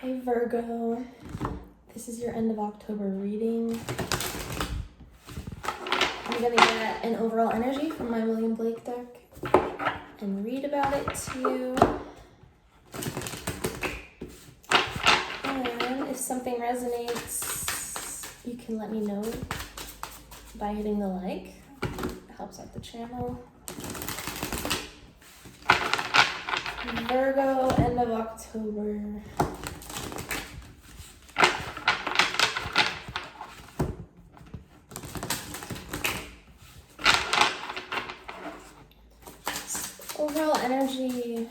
Hey Virgo, this is your end of October reading. I'm gonna get an overall energy from my William Blake deck and read about it to you. And if something resonates, you can let me know by hitting the like. It helps out the channel. Virgo, end of October. Overall energy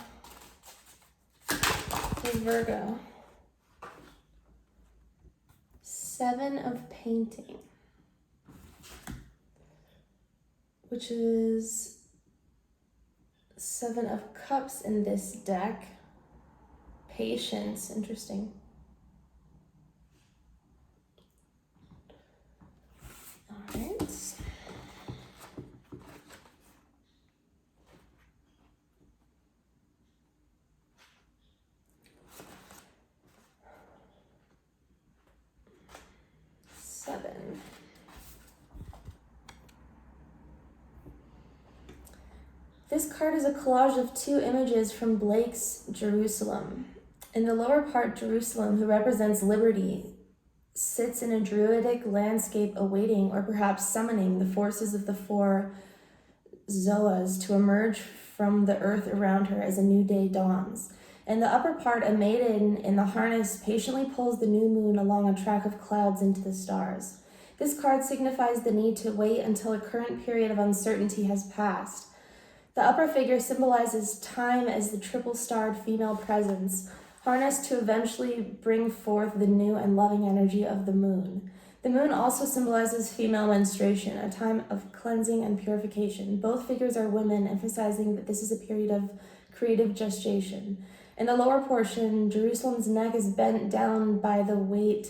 for Virgo. 7 of Painting, which is 7 of Cups in this deck. Patience, interesting. All right. Seven. This card is a collage of 2 images from Blake's Jerusalem. In the lower part, Jerusalem, who represents liberty, sits in a druidic landscape awaiting or perhaps summoning the forces of the 4 Zoas to emerge from the earth around her as a new day dawns. In the upper part, a maiden in the harness patiently pulls the new moon along a track of clouds into the stars. This card signifies the need to wait until a current period of uncertainty has passed. The upper figure symbolizes time as the triple-starred female presence, harnessed to eventually bring forth the new and loving energy of the moon. The moon also symbolizes female menstruation, a time of cleansing and purification. Both figures are women, emphasizing that this is a period of creative gestation. In the lower portion, Jerusalem's neck is bent down by the weight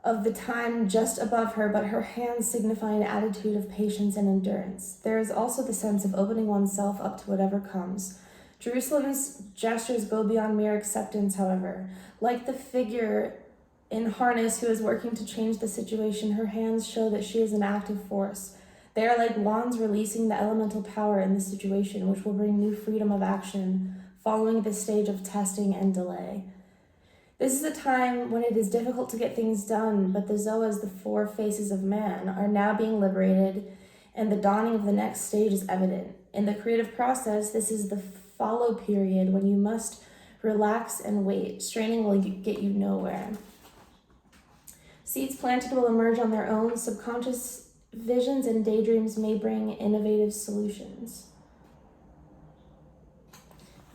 of the time just above her, but her hands signify an attitude of patience and endurance. There is also the sense of opening oneself up to whatever comes. Jerusalem's gestures go beyond mere acceptance, however. Like the figure in harness who is working to change the situation, her hands show that she is an active force. They are like wands releasing the elemental power in the situation, which will bring new freedom of action following this stage of testing and delay. This is a time when it is difficult to get things done, but the Zoas, the 4 faces of man, are now being liberated, and the dawning of the next stage is evident. In the creative process, this is the follow period when you must relax and wait. Straining will get you nowhere. Seeds planted will emerge on their own. Subconscious visions and daydreams may bring innovative solutions.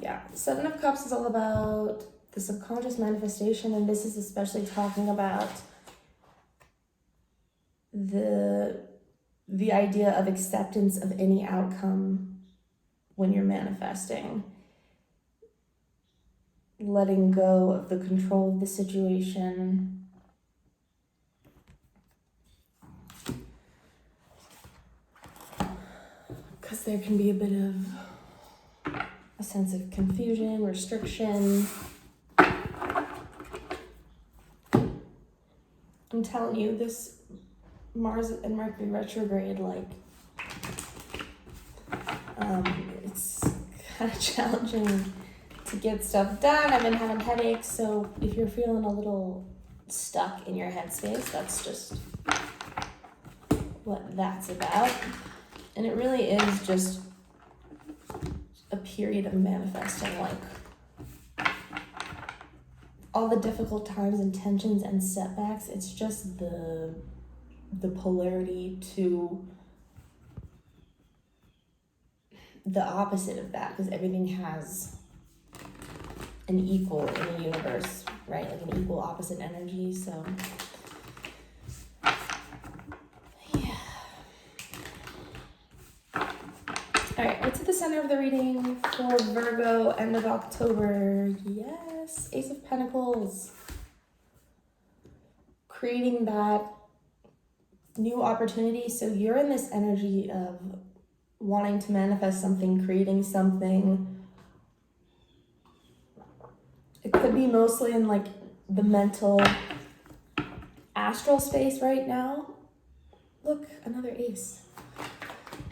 Yeah, 7 of Cups is all about the subconscious manifestation, and this is especially talking about the idea of acceptance of any outcome when you're manifesting. Letting go of the control of the situation. Because there can be a bit of a sense of confusion, restriction. I'm telling you, this Mars and Mercury retrograde, it's kind of challenging to get stuff done. I've been having headaches, so if you're feeling a little stuck in your headspace, that's just what that's about. And it really is just a period of manifesting, all the difficult times and tensions and setbacks. It's just the polarity to the opposite of that, because everything has an equal in the universe, right? Like an equal opposite energy. So yeah. All right, what's at the center of the reading for Virgo, end of October? Yes, Ace of Pentacles. Creating that new opportunity. So you're in this energy of wanting to manifest something, creating something, It could be mostly in like the mental astral space right now. Look, another ace.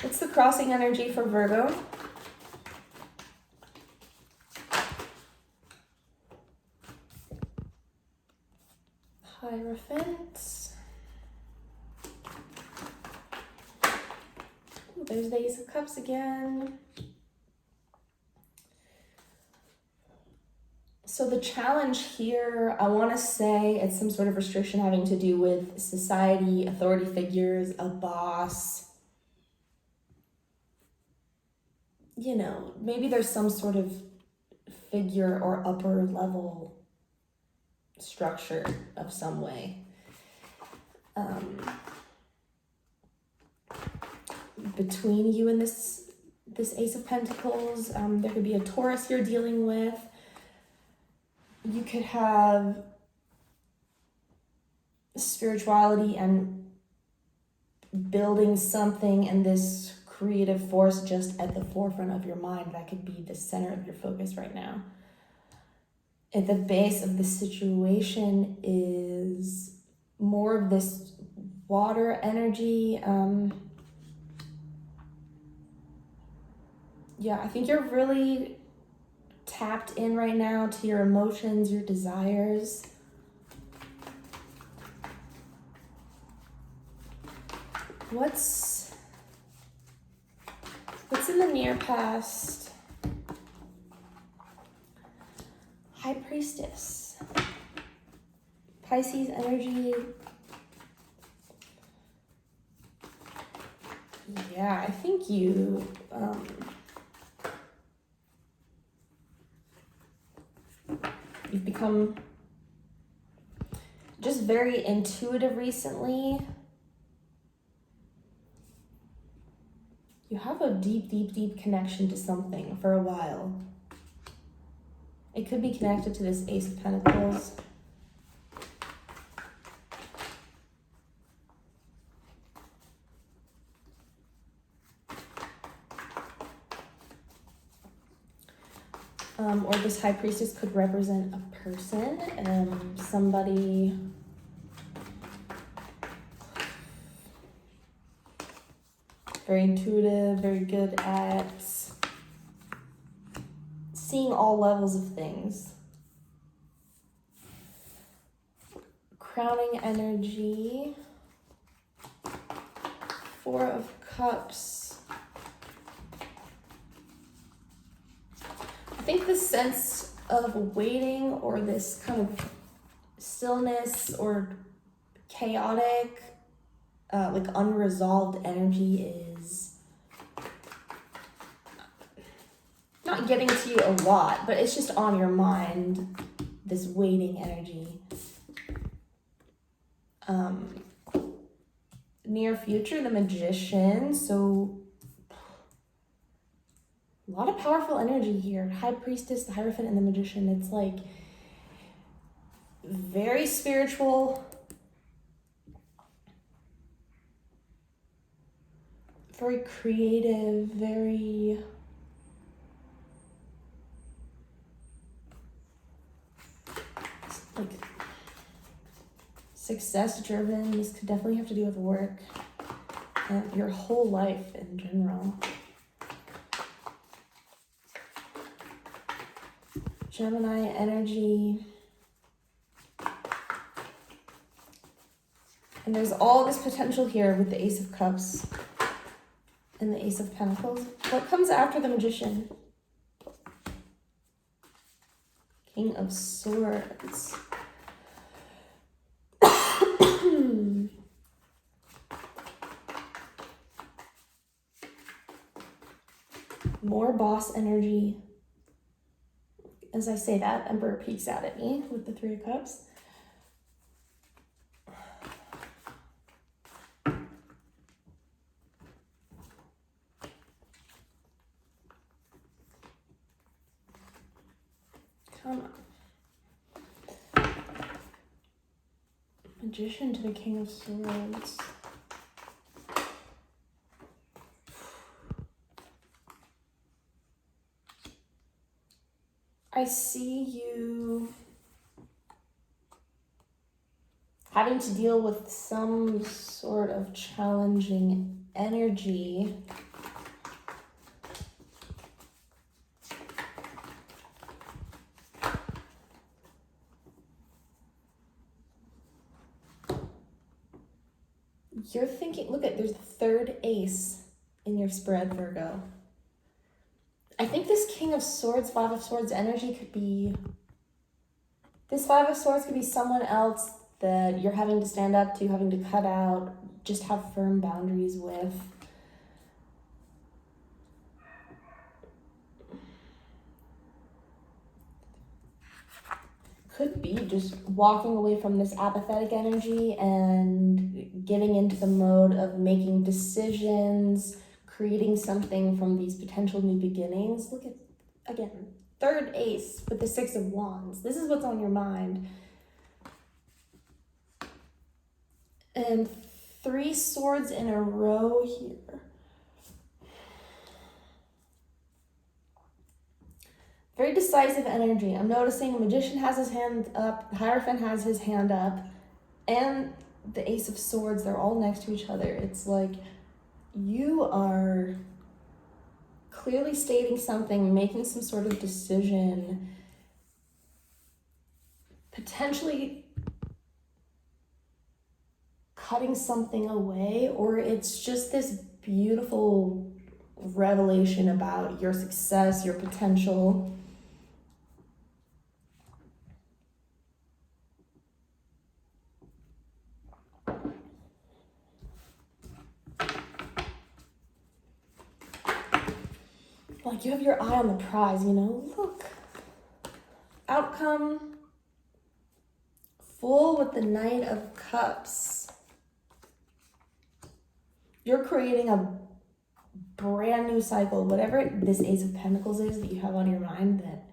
What's the crossing energy for Virgo? Hierophant. Ooh, there's the Ace of Cups again. So the challenge here, I want to say it's some sort of restriction having to do with society, authority figures, a boss. You know, maybe there's some sort of figure or upper level structure of some way. Between you and this Ace of Pentacles, there could be a Taurus you're dealing with. You could have spirituality and building something and this creative force just at the forefront of your mind. That could be the center of your focus right now. At the base of the situation is more of this water energy. Yeah, I think you're really tapped in right now to your emotions, your desires. What's in the near past? High Priestess. Pisces energy. Yeah, I think you've become just very intuitive recently. You have a deep connection to something for a while. It could be connected to this Ace of Pentacles. Or this High Priestess could represent a person, somebody very intuitive, very good at seeing all levels of things. Crowning energy, Four of Cups. I think the sense of waiting or this kind of stillness or chaotic, like unresolved energy is not getting to you a lot, but it's just on your mind, this waiting energy. Near future, the Magician, so a lot of powerful energy here. High Priestess, the Hierophant, and the Magician. It's like very spiritual, very creative, very like success driven. This could definitely have to do with work and your whole life in general. Gemini energy. And there's all this potential here with the Ace of Cups and the Ace of Pentacles. What comes after the Magician? King of Swords. More boss energy. As I say that, Emperor peeks out at me with the Three of Cups. Come on. Magician to the King of Swords. I I see you having to deal with some sort of challenging energy. You're thinking, look at, there's the third ace in your spread, Virgo. I think this King of Swords, Five of Swords energy could be, this Five of Swords could be someone else that you're having to stand up to, having to cut out, just have firm boundaries with. Could be just walking away from this apathetic energy and getting into the mode of making decisions, creating something from these potential new beginnings. Look at, again, third ace with the Six of Wands. This is what's on your mind. And 3 swords in a row here. Very decisive energy. I'm noticing the Magician has his hand up, the Hierophant has his hand up, and the Ace of Swords, they're all next to each other. It's like you are clearly stating something, making some sort of decision, potentially cutting something away, or it's just this beautiful revelation about your success, your potential. Like you have your eye on the prize, you know? Look. Outcome. Full with the Knight of Cups. You're creating a brand new cycle. Whatever this Ace of Pentacles is that you have on your mind that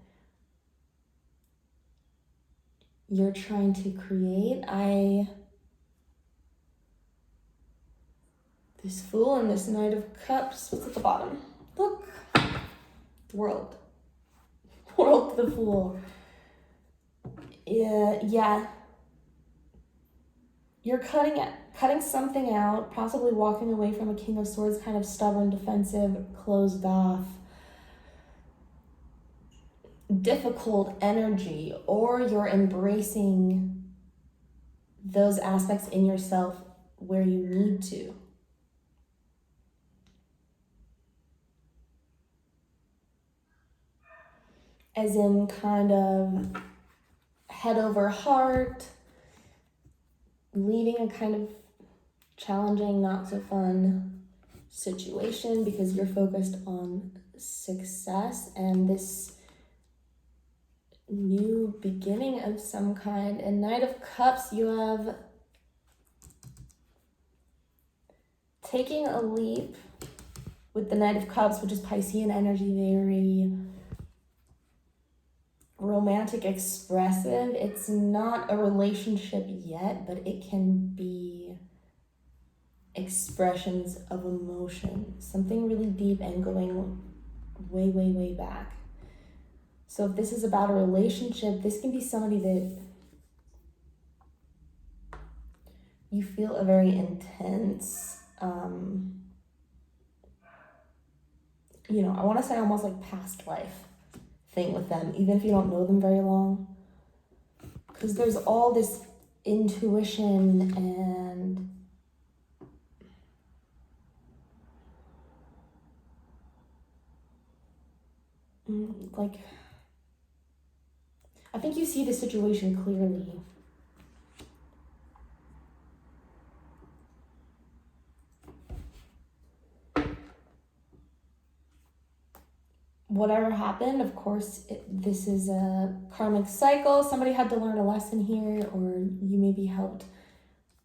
you're trying to create. This Fool and this Knight of Cups. What's at the bottom? Look. World. World the Fool. Yeah. You're cutting something out, possibly walking away from a King of Swords, kind of stubborn, defensive, closed off, difficult energy, or you're embracing those aspects in yourself where you need to. As in kind of head over heart, leaving a kind of challenging, not so fun situation because you're focused on success and this new beginning of some kind. And Knight of Cups, you have taking a leap with the Knight of Cups, which is Piscean energy, very romantic, expressive. It's not a relationship yet, but it can be expressions of emotion, something really deep and going way, way, way back. So if this is about a relationship, this can be somebody that you feel a very intense, you know, I want to say almost like past life thing with them, even if you don't know them very long, because there's all this intuition and like I think you see the situation clearly. Whatever happened, of course, this is a karmic cycle. Somebody had to learn a lesson here, or you maybe helped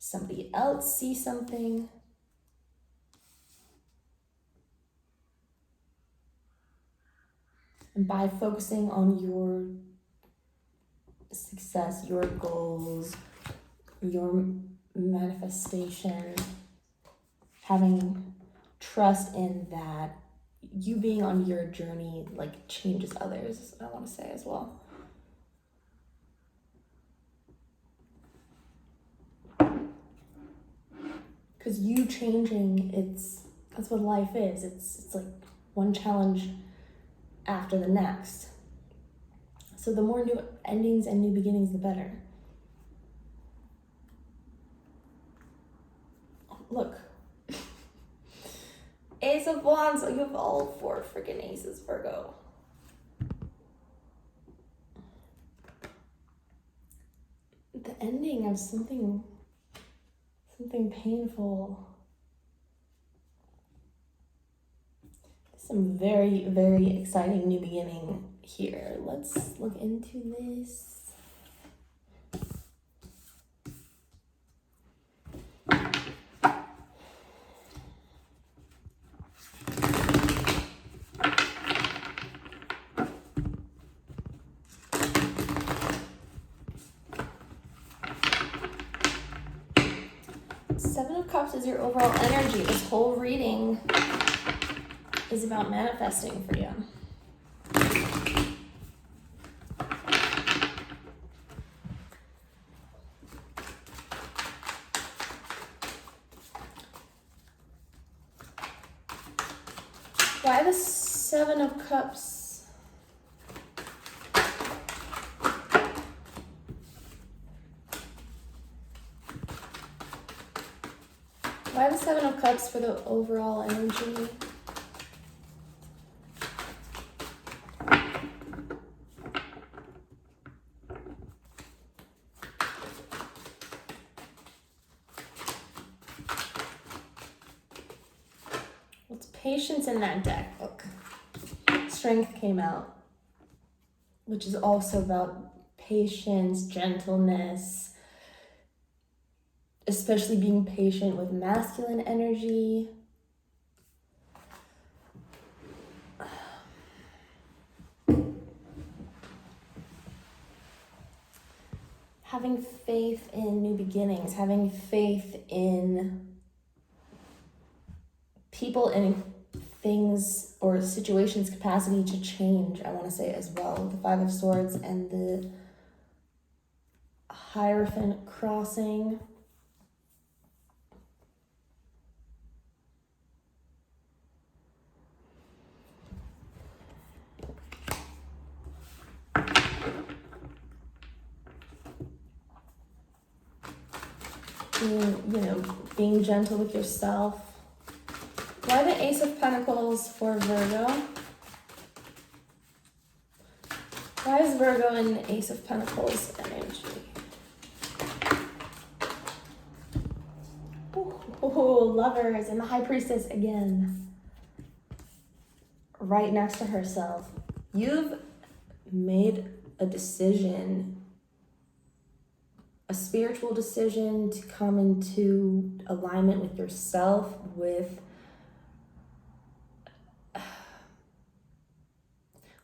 somebody else see something. And by focusing on your success, your goals, your manifestation, having trust in that, you being on your journey like changes others, I want to say as well. Because you changing, that's what life is. It's like one challenge after the next. So the more new endings and new beginnings, the better. Look. Ace of Wands, you have all 4 freaking aces, Virgo. The ending of something painful. Some very, very exciting new beginning here. Let's look into this. Seven of Cups is your overall energy. This whole reading is about manifesting for you. Why the Seven of Cups? Why the Seven of Cups for the overall energy? What's patience in that deck? Look, Strength came out, which is also about patience, gentleness, especially being patient with masculine energy. Having faith in new beginnings, having faith in people and things or situations' capacity to change, I want to say as well. The Five of Swords and the Hierophant crossing. Being gentle with yourself. Why the Ace of Pentacles for Virgo? Why is Virgo in the Ace of Pentacles energy? Oh, Lovers and the High Priestess again. Right next to herself. You've made a decision, a spiritual decision to come into alignment with yourself, with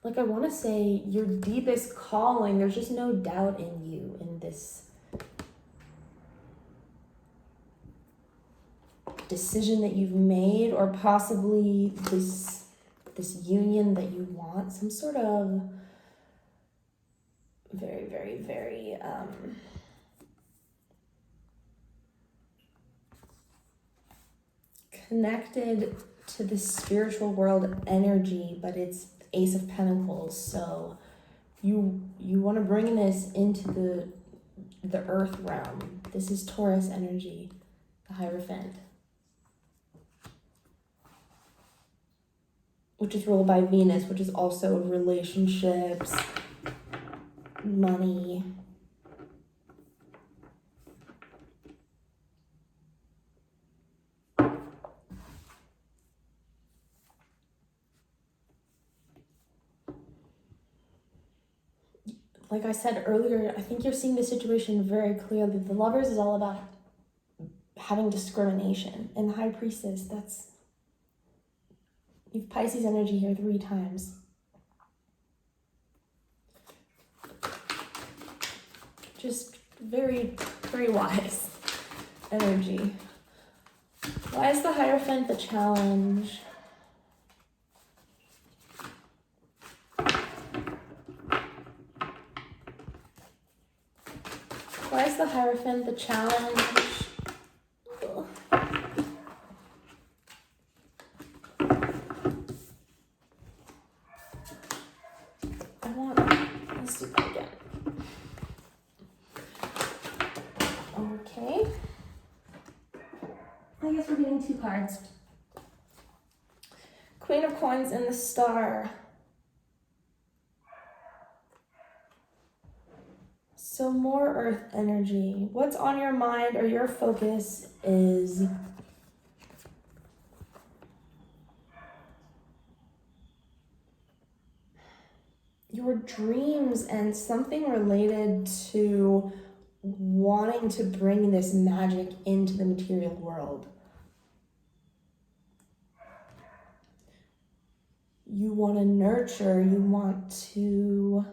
like I want to say your deepest calling. There's just no doubt in you in this decision that you've made, or possibly this union that you want, some sort of very, very, very connected to the spiritual world energy, but it's Ace of Pentacles. So you want to bring this into the earth realm. This is Taurus energy, the Hierophant, which is ruled by Venus, which is also relationships, money. Like I said earlier, I think you're seeing the situation very clearly. The Lovers is all about having discrimination. And the High Priestess, you've Pisces energy here 3 times. Just very, very wise energy. Why is the Hierophant the challenge? Why is the Hierophant the challenge? Ugh. Let's do that again. Okay. I guess we're getting 2 cards. Queen of Coins and the Star. So more earth energy. What's on your mind or your focus is your dreams and something related to wanting to bring this magic into the material world. You want to nurture, you want to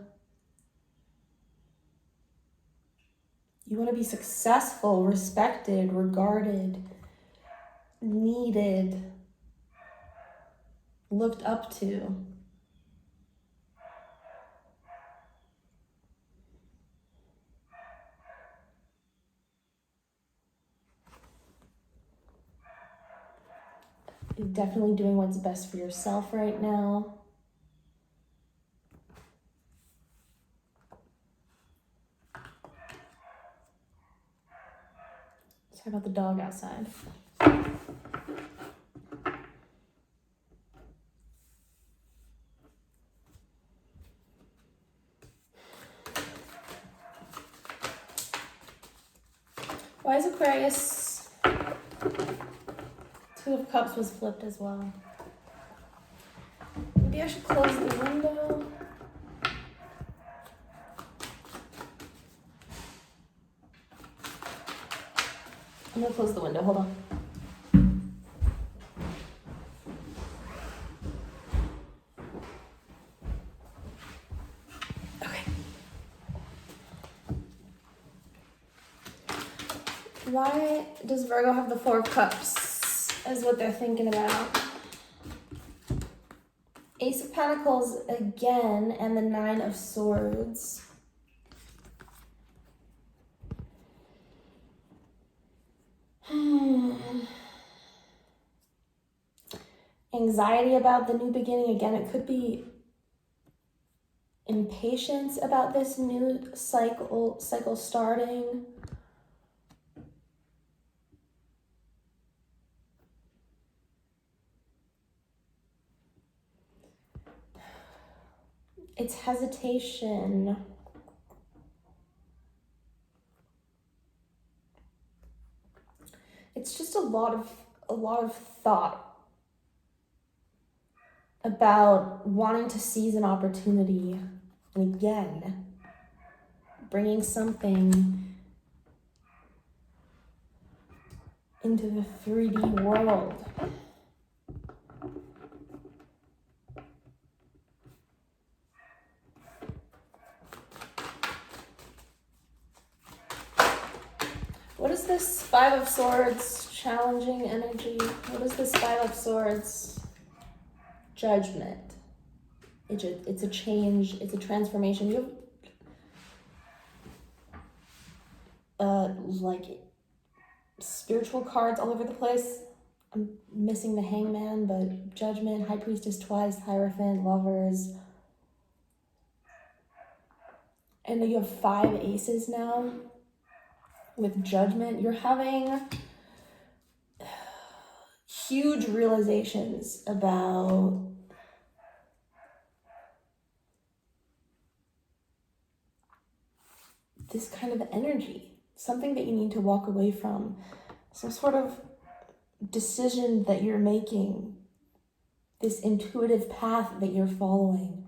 be successful, respected, regarded, needed, looked up to. You're definitely doing what's best for yourself right now. Let's talk about the dog outside. Why is Aquarius? 2 of Cups was flipped as well. Maybe I should close the window. I'm gonna close the window, hold on. Okay. Why does Virgo have the 4 of Cups is what they're thinking about. Ace of Pentacles again and the 9 of Swords. Anxiety about the new beginning. Again, it could be impatience about this new cycle starting. It's hesitation. It's just a lot of thought about wanting to seize an opportunity, and again, bringing something into the 3D world. What is this 5 of Swords challenging energy? What is this 5 of Swords? Judgment. It's a change, it's a transformation. You have like spiritual cards all over the place. I'm missing the Hangman, but Judgment, High Priestess twice, Hierophant, Lovers. And then you have 5 aces now. With Judgment, you're having huge realizations about this kind of energy, something that you need to walk away from, some sort of decision that you're making, this intuitive path that you're following.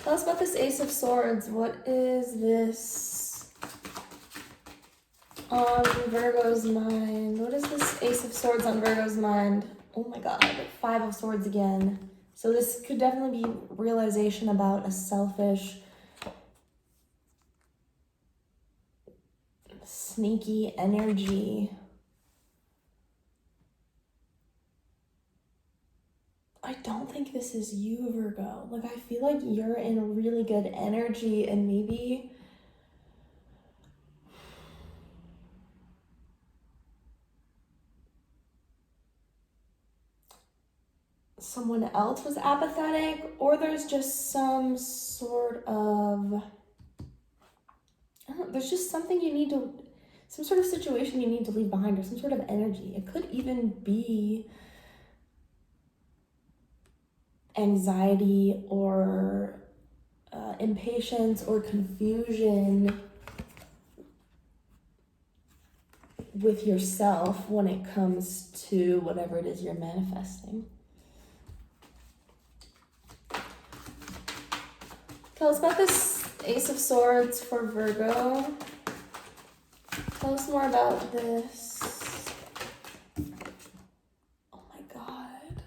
Tell us about this Ace of Swords. What is this on Virgo's mind? What is this Ace of Swords on Virgo's mind? Oh my God, 5 of Swords again. So this could definitely be realization about a selfish sneaky energy. I don't think this is you, Virgo. Like, I feel like you're in really good energy, and maybe someone else was apathetic, or there's just some sort of, I don't know, there's just something you need to, some sort of situation you need to leave behind, or some sort of energy. It could even be anxiety or impatience or confusion with yourself when it comes to whatever it is you're manifesting. Tell us about this Ace of Swords for Virgo. Tell us more about this. Oh my God.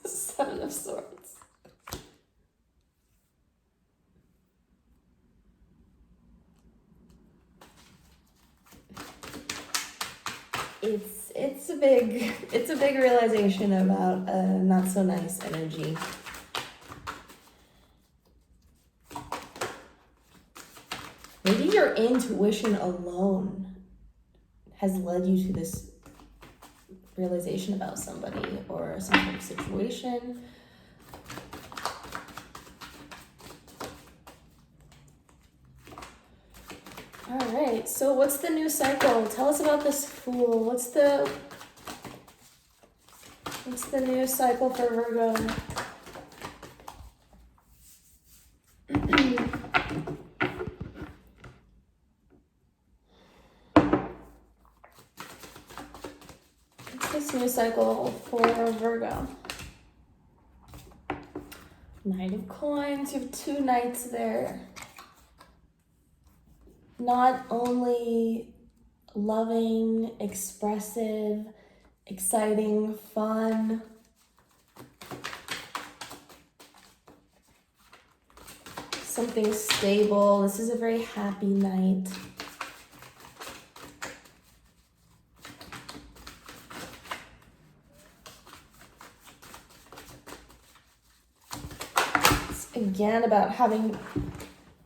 Seven of Swords. It's a big realization about not so nice energy. Maybe your intuition alone has led you to this realization about somebody or some sort of situation. All right, so what's the new cycle? Tell us about this Fool. What's the new cycle for Virgo? What's this new cycle for Virgo? Knight of Coins. You have two knights there. Not only loving, expressive, exciting, fun. Something stable. This is a very happy night. It's again about having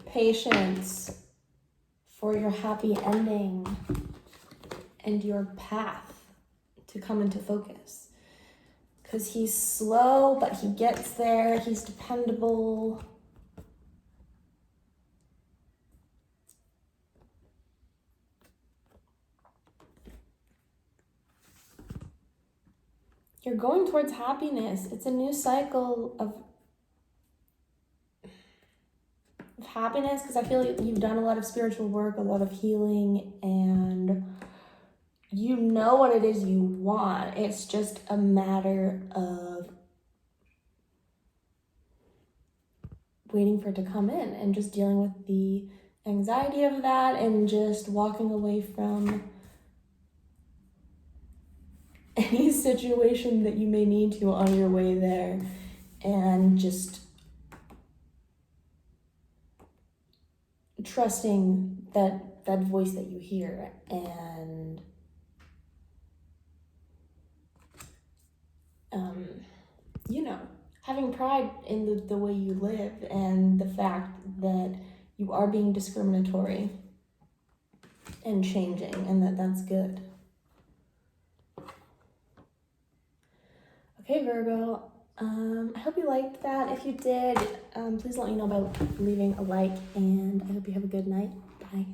patience for your happy ending and your path to come into focus. Because he's slow, but he gets there. He's dependable. You're going towards happiness. It's a new cycle of happiness, because I feel like you've done a lot of spiritual work, a lot of healing, and you know what it is you want. It's just a matter of waiting for it to come in and just dealing with the anxiety of that and just walking away from any situation that you may need to on your way there, and just trusting that voice that you hear, and having pride in the way you live and the fact that you are being discriminatory and changing, and that's good. Okay, Virgo, I hope you liked that. If you did, please let me know by leaving a like, and I hope you have a good night. Bye.